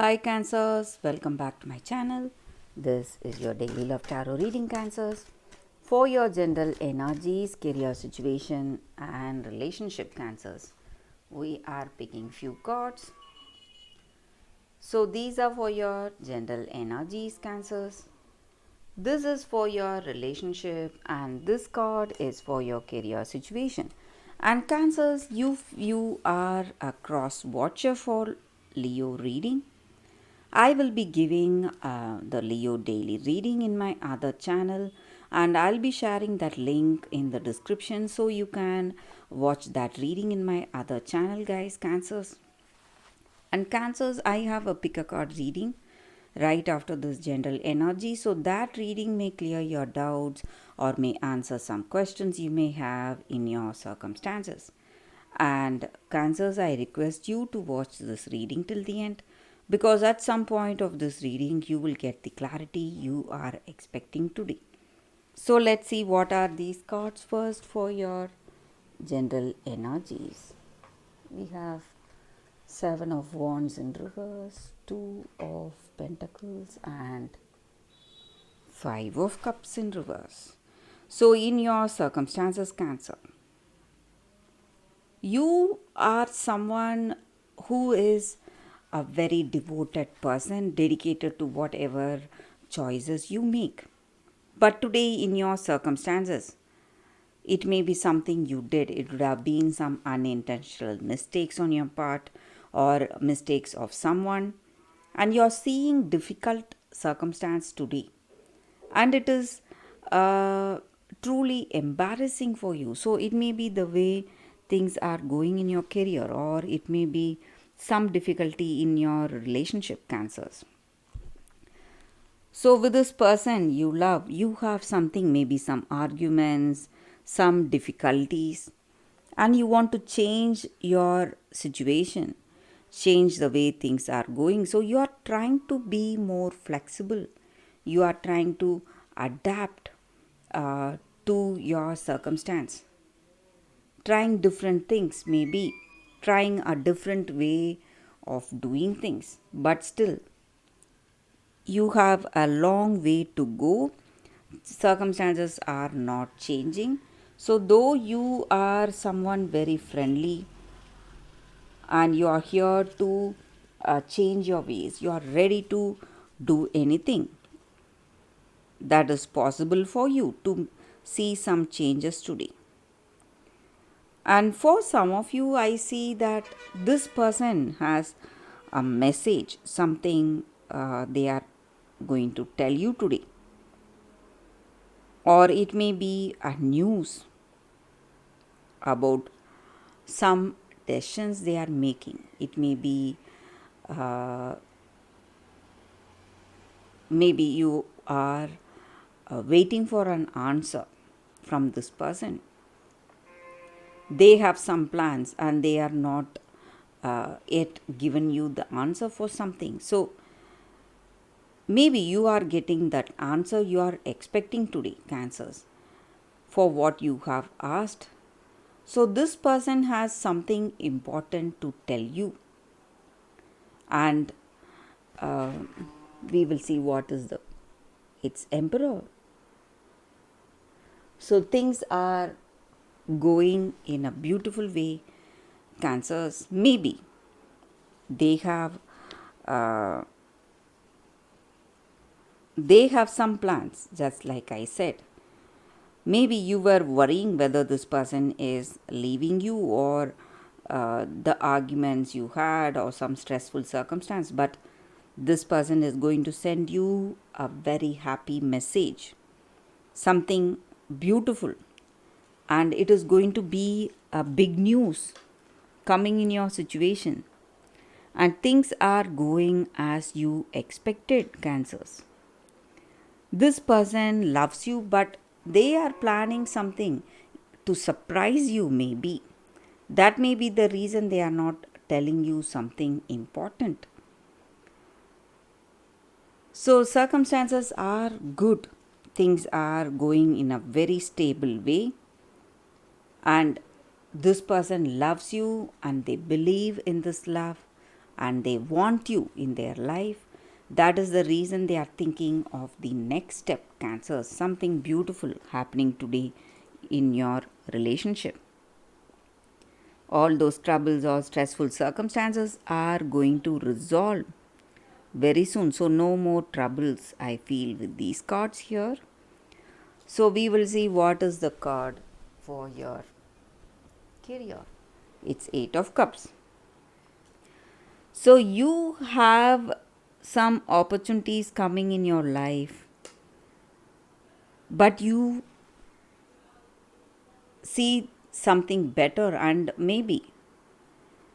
Hi Cancers, welcome back to my channel. This is your daily love tarot reading, Cancers, for your general energies, career situation and relationship, Cancers. We are picking few cards. So these are for your general energies, Cancers. This is for your relationship and this card is for your career situation. And Cancers, you are a cross watcher for Leo reading. I will be giving the Leo daily reading in my other channel, and I'll be sharing that link in the description so you can watch that reading in my other channel, guys. Cancers. And Cancers, I have a pick a card reading right after this general energy, so that reading may clear your doubts or may answer some questions you may have in your circumstances. And Cancers, I request you to watch this reading till the end because at some point of this reading you will get the clarity you are expecting today. So let's see what are these cards first for your general energies. We have Seven of Wands in reverse, Two of Pentacles and Five of Cups in reverse. So in your circumstances, Cancer, you are someone who is a very devoted person, dedicated to whatever choices you make. But today, in your circumstances, it may be something you did. It would have been some unintentional mistakes on your part or mistakes of someone, and you're seeing difficult circumstance today. And it is truly embarrassing for you. So it may be the way things are going in your career, or it may be some difficulty in your relationship, Cancers. So with this person you love, you have something, maybe some arguments, some difficulties, and you want to change your situation, change the way things are going. So you are trying to be more flexible, you are trying to adapt uh, to your circumstance, trying different things, maybe trying a different way of doing things, but still you have a long way to go. Circumstances are not changing. So though you are someone very friendly and you are here to change your ways, you are ready to do anything that is possible for you to see some changes today. And for some of you, I see that this person has a message, something they are going to tell you today. Or it may be a news about some decisions they are making. It may be uh, maybe you are waiting for an answer from this person. They have some plans and they are not yet given you the answer for something. So maybe you are getting that answer you are expecting today, Cancers, for what you have asked. So this person has something important to tell you, and uh, we will see what is the it's Emperor. So things are going in a beautiful way, Cancers. Maybe they have uh, they have some plans, just like I said. Maybe you were worrying whether this person is leaving you, or the arguments you had, or some stressful circumstance, but this person is going to send you a very happy message, something beautiful, and it is going to be a big news coming in your situation, and things are going as you expected, Cancers. This person loves you, but they are planning something to surprise you, maybe. That may be the reason they are not telling you something important. So, circumstances are good, things are going in a very stable way, and this person loves you and they believe in this love, and they want you in their life. That is the reason they are thinking of the next step, Cancer. Something beautiful happening today in your relationship. All those troubles or stressful circumstances are going to resolve very soon. So, no more troubles, I feel, with these cards here. So, we will see what is the card for your career. It's 8 of Cups. So, you have some opportunities coming in your life, but you see something better, and maybe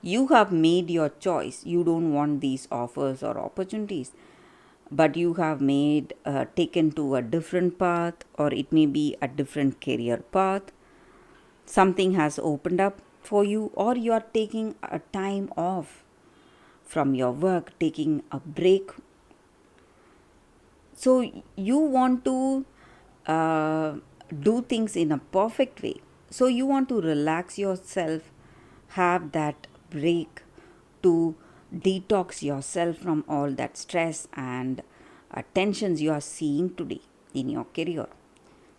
you have made your choice. You don't want these offers or opportunities, but you have made taken to a different path, or it may be a different career path. Something has opened up for you, or you are taking a time off from your work, taking a break. So you want to uh, do things in a perfect way. So you want to relax yourself, have that break to detox yourself from all that stress and tensions you are seeing today in your career.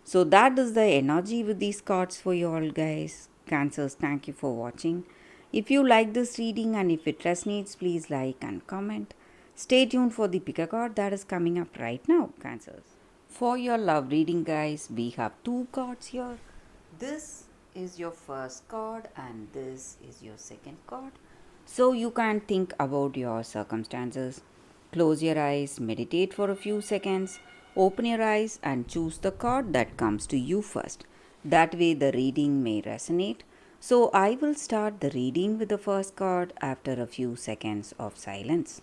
So that is the energy with these cards for you all, guys. Cancers, thank you for watching. If you like this reading and if it resonates, please like and comment. Stay tuned for the pick a card that is coming up right now, Cancers. For your love reading, guys, we have 2 cards here. This is your first card and this is your second card. So you can think about your circumstances. Close your eyes, meditate for a few seconds, open your eyes and choose the card that comes to you first. That way the reading may resonate. So I will start the reading with the first card after a few seconds of silence.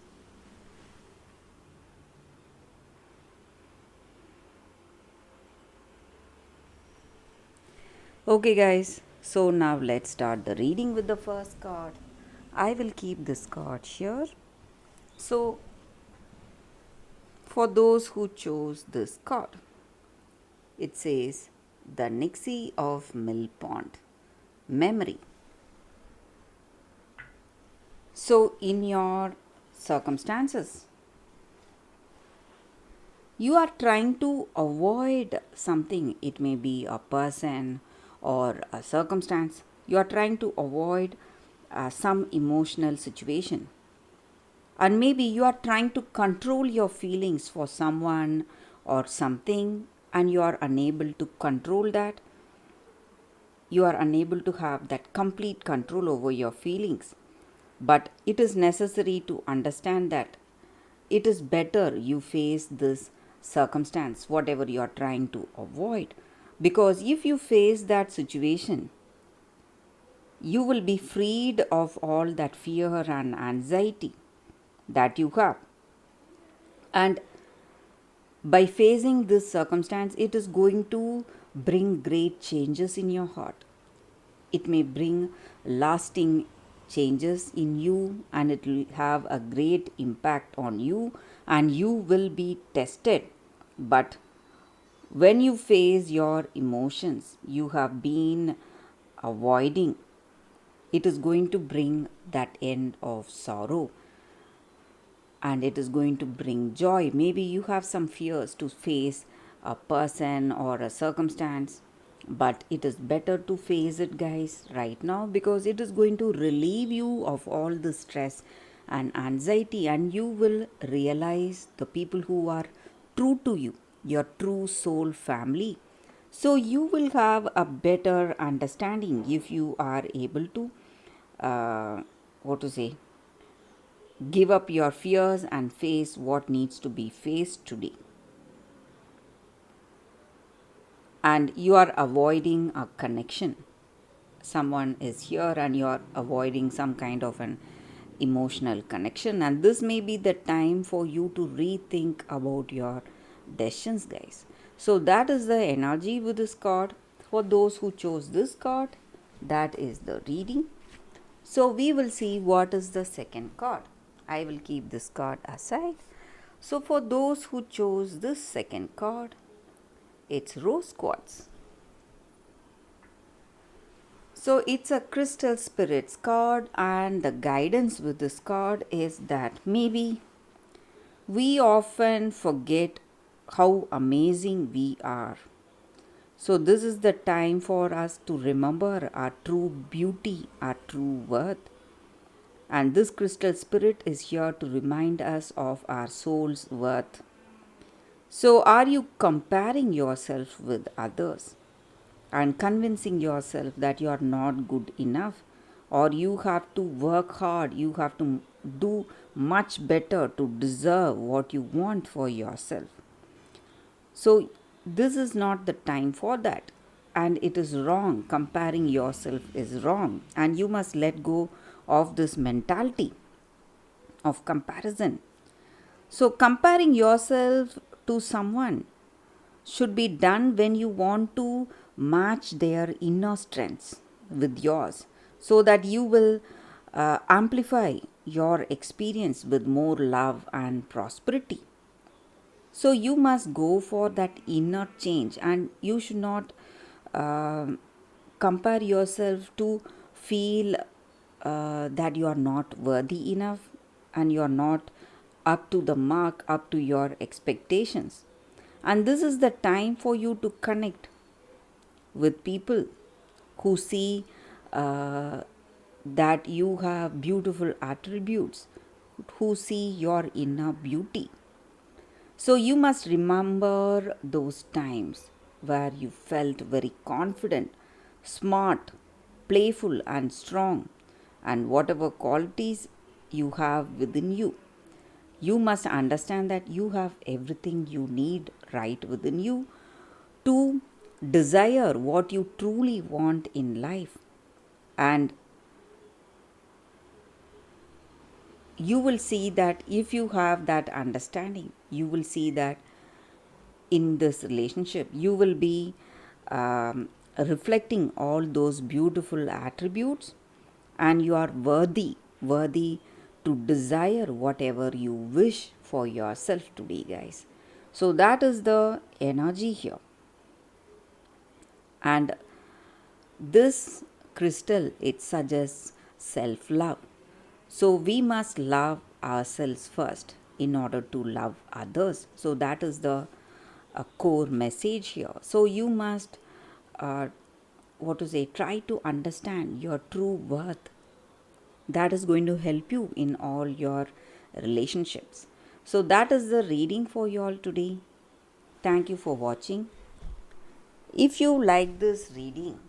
Okay, guys, so now let's start the reading with the first card. I will keep this card here. So, for those who chose this card, it says the Nixie of Mill Pond, memory. So, in your circumstances, you are trying to avoid something. It may be a person or a circumstance. You are trying to avoid some emotional situation, and maybe you are trying to control your feelings for someone or something, and you are unable to control that. You are unable to have that complete control over your feelings, but it is necessary to understand that it is better you face this circumstance, whatever you are trying to avoid, because if you face that situation, you will be freed of all that fear and anxiety that you have. And by facing this circumstance, it is going to bring great changes in your heart. It may bring lasting changes in you, and it will have a great impact on you, and you will be tested. But when you face your emotions you have been avoiding, it is going to bring that end of sorrow, and it is going to bring joy. Maybe you have some fears to face a person or a circumstance, but it is better to face it, guys, right now, because it is going to relieve you of all the stress and anxiety, and you will realize the people who are true to you, your true soul family. So you will have a better understanding if you are able to what to say give up your fears and face what needs to be faced today. And you are avoiding a connection. Someone is here and you are avoiding some kind of an emotional connection, and this may be the time for you to rethink about your decisions, guys. So that is the energy with this card. For those who chose this card, that is the reading. So we will see what is the second card. I will keep this card aside. So for those who chose this second card, it's Rose Quartz. So it's a crystal spirits card, and the guidance with this card is that maybe we often forget how amazing we are. So this is the time for us to remember our true beauty, our true worth. And this crystal spirit is here to remind us of our soul's worth. So are you comparing yourself with others and convincing yourself that you are not good enough, or you have to work hard, you have to do much better to deserve what you want for yourself? So this is not the time for that, and it is wrong. Comparing yourself is wrong, and you must let go of this mentality of comparison. So comparing yourself to someone should be done when you want to match their inner strengths with yours, so that you will amplify your experience with more love and prosperity. So you must go for that inner change, and you should not uh, compare yourself to feel that you are not worthy enough and you are not up to the mark, up to your expectations. And this is the time for you to connect with people who see that you have beautiful attributes, who see your inner beauty. So you must remember those times where you felt very confident, smart, playful, and strong, and whatever qualities you have within you. You must understand that you have everything you need right within you to desire what you truly want in life. And you will see that if you have that understanding, you will see that in this relationship you will be reflecting all those beautiful attributes, and you are worthy to desire whatever you wish for yourself today, guys. So that is the energy here. And this crystal, it suggests self love. So we must love ourselves first in order to love others. So that is the core message here. So you must try to understand your true worth. That is going to help you in all your relationships. So that is the reading for you all today. Thank you for watching. If you like this reading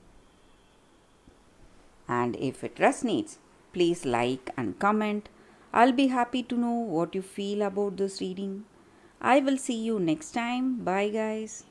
and if it resonates, please like and comment. I'll be happy to know what you feel about this reading. I will see you next time. Bye, guys.